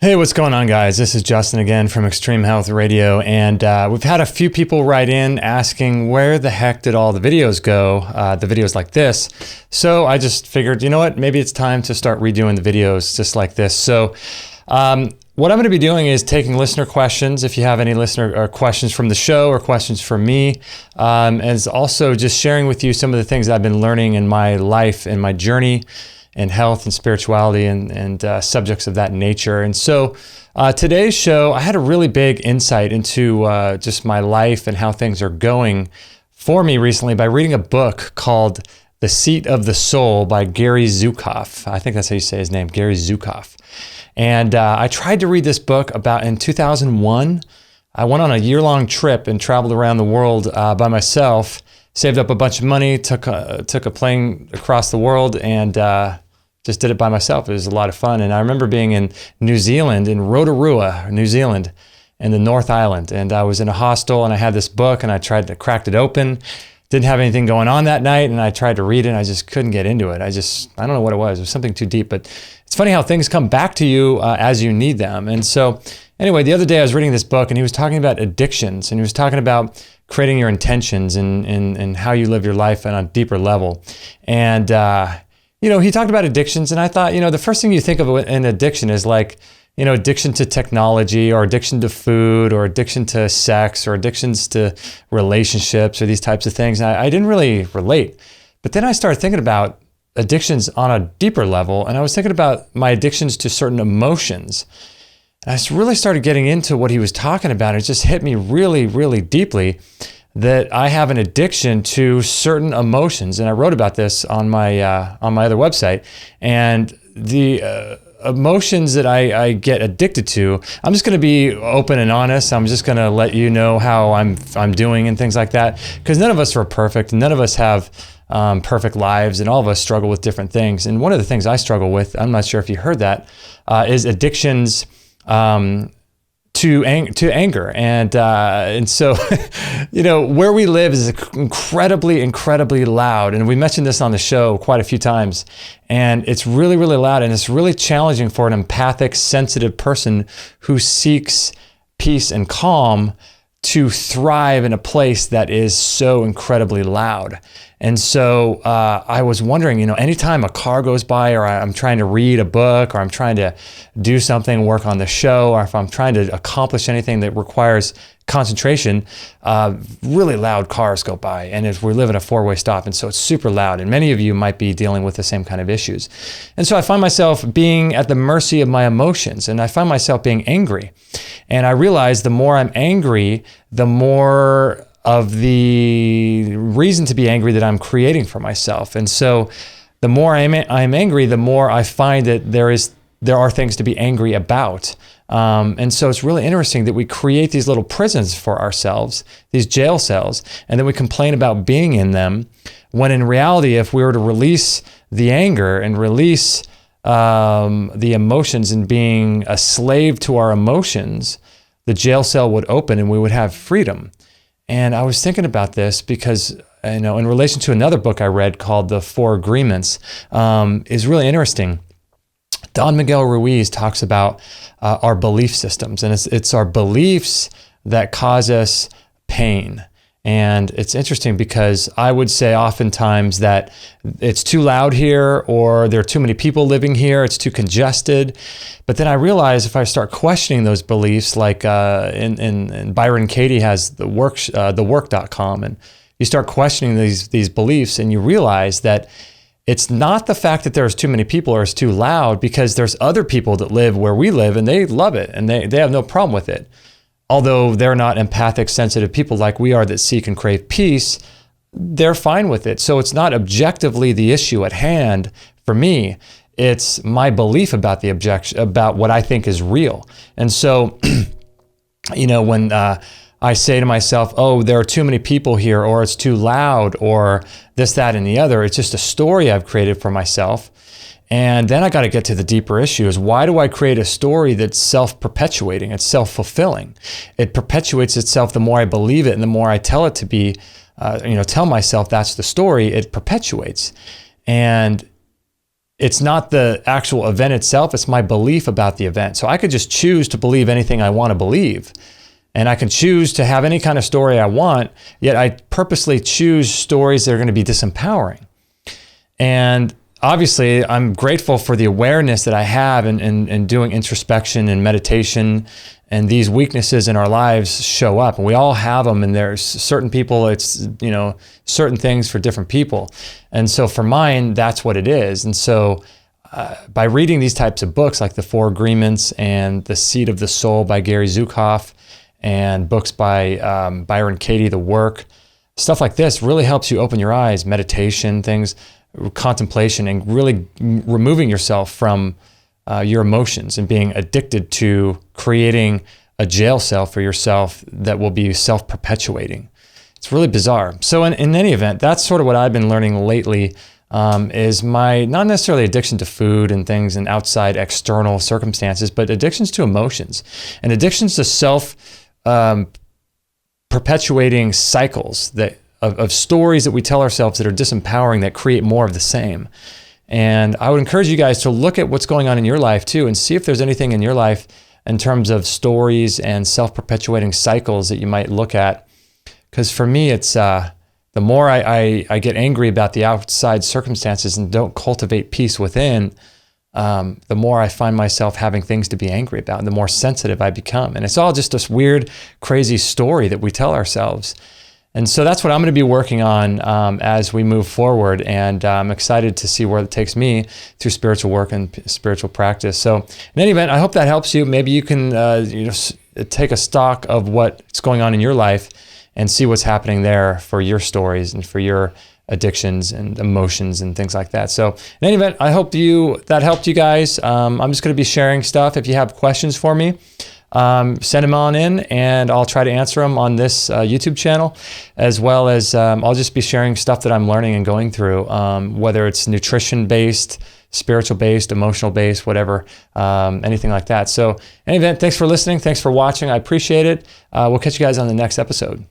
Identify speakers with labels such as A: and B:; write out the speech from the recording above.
A: Hey, what's going on, guys? This is Justin again from Extreme Health Radio, and we've had a few people write in asking where the heck did all the videos go, the videos like this. So I just figured, you know what, maybe it's time to start redoing the videos just like this. So what I'm going to be doing is taking listener questions, if you have any listener questions from the show or questions from me, and also just sharing with you some of the things I've been learning in my life and my journey and health and spirituality and subjects of that nature. And so today's show, I had a really big insight into just my life and how things are going for me recently by reading a book called The Seat of the Soul by Gary Zukav. I think that's how you say his name, Gary Zukav. And I tried to read this book in 2001. I went on a year-long trip and traveled around the world by myself, saved up a bunch of money, took a plane across the world, and just did it by myself. It was a lot of fun. And I remember being in New Zealand, in Rotorua, New Zealand, in the North Island. And I was in a hostel and I had this book and I cracked it open. Didn't have anything going on that night. And I tried to read it and I just couldn't get into it. I don't know what it was. It was something too deep. But it's funny how things come back to you as you need them. And so anyway, the other day I was reading this book and he was talking about addictions. And he was talking about creating your intentions and how you live your life on a deeper level. And he talked about addictions, and I thought, the first thing you think of in addiction is like, addiction to technology or addiction to food or addiction to sex or addictions to relationships or these types of things. And I didn't really relate. But then I started thinking about addictions on a deeper level, and I was thinking about my addictions to certain emotions. And I really started getting into what he was talking about. It just hit me really, really deeply that I have an addiction to certain emotions. And I wrote about this on my other website. And the emotions that I get addicted to, I'm just going to be open and honest. I'm just going to let you know how I'm doing and things like that. Because none of us are perfect. None of us have perfect lives, and all of us struggle with different things. And one of the things I struggle with, I'm not sure if you heard that, is addictions to anger. And so, where we live is incredibly loud. And we mentioned this on the show quite a few times. And it's really, really loud. And it's really challenging for an empathic, sensitive person who seeks peace and calm to thrive in a place that is so incredibly loud. And so I was wondering, anytime a car goes by, or I'm trying to read a book, or I'm trying to do something, work on the show, or if I'm trying to accomplish anything that requires concentration, really loud cars go by. And if we live in a four-way stop, and so it's super loud. And many of you might be dealing with the same kind of issues. And so I find myself being at the mercy of my emotions, and I find myself being angry. And I realize the more I'm angry, the more of the reason to be angry that I'm creating for myself. And so the more I'm angry, the more I find that there are things to be angry about. And so it's really interesting that we create these little prisons for ourselves, these jail cells, and then we complain about being in them, when in reality, if we were to release the anger and release the emotions and being a slave to our emotions, the jail cell would open and we would have freedom. And I was thinking about this because, in relation to another book I read called The Four Agreements, is really interesting. Don Miguel Ruiz talks about our belief systems, and it's our beliefs that cause us pain. And it's interesting because I would say oftentimes that it's too loud here, or there are too many people living here, it's too congested. But then I realize if I start questioning those beliefs, like in Byron Katie has thework.com, and you start questioning these beliefs, and you realize that it's not the fact that there's too many people or it's too loud, because there's other people that live where we live and they love it and they have no problem with it. Although they're not empathic, sensitive people like we are that seek and crave peace, they're fine with it. So it's not objectively the issue at hand for me. It's my belief about the objection, about what I think is real. And so, when I say to myself, oh, there are too many people here, or it's too loud, or this, that, and the other, it's just a story I've created for myself. And then I got to get to the deeper issue is, why do I create a story that's self-perpetuating? It's self-fulfilling. It perpetuates itself the more I believe it and the more I tell it to be, tell myself that's the story, it perpetuates. And it's not the actual event itself, it's my belief about the event. So I could just choose to believe anything I want to believe. And I can choose to have any kind of story I want, yet I purposely choose stories that are going to be disempowering. And obviously, I'm grateful for the awareness that I have in doing introspection and meditation, and these weaknesses in our lives show up. And we all have them, and there's certain people, it's, certain things for different people. And so for mine, that's what it is. And so by reading these types of books like The Four Agreements and The Seed of the Soul by Gary Zukav, and books by Byron, The Work, stuff like this really helps you open your eyes, meditation, things, contemplation, and really removing yourself from your emotions and being addicted to creating a jail cell for yourself that will be self-perpetuating. It's really bizarre. So in any event, that's sort of what I've been learning lately, is my, not necessarily addiction to food and things and outside external circumstances, but addictions to emotions and addictions to self-perpetuating cycles of stories that we tell ourselves that are disempowering, that create more of the same. And I would encourage you guys to look at what's going on in your life too, and see if there's anything in your life in terms of stories and self-perpetuating cycles that you might look at. Because for me, it's the more I get angry about the outside circumstances and don't cultivate peace within, the more I find myself having things to be angry about, and the more sensitive I become. And it's all just this weird, crazy story that we tell ourselves. And so that's what I'm going to be working on as we move forward. And I'm excited to see where it takes me through spiritual work and spiritual practice. So in any event, I hope that helps you. Maybe you can take a stock of what's going on in your life and see what's happening there for your stories and for your addictions and emotions and things like that. So in any event, I hope that helped you guys. I'm just going to be sharing stuff. If you have questions for me, send them on in, and I'll try to answer them on this YouTube channel, as well as I'll just be sharing stuff that I'm learning and going through, whether it's nutrition-based, spiritual-based, emotional-based, whatever, anything like that. So in any event, thanks for listening. Thanks for watching. I appreciate it. We'll catch you guys on the next episode.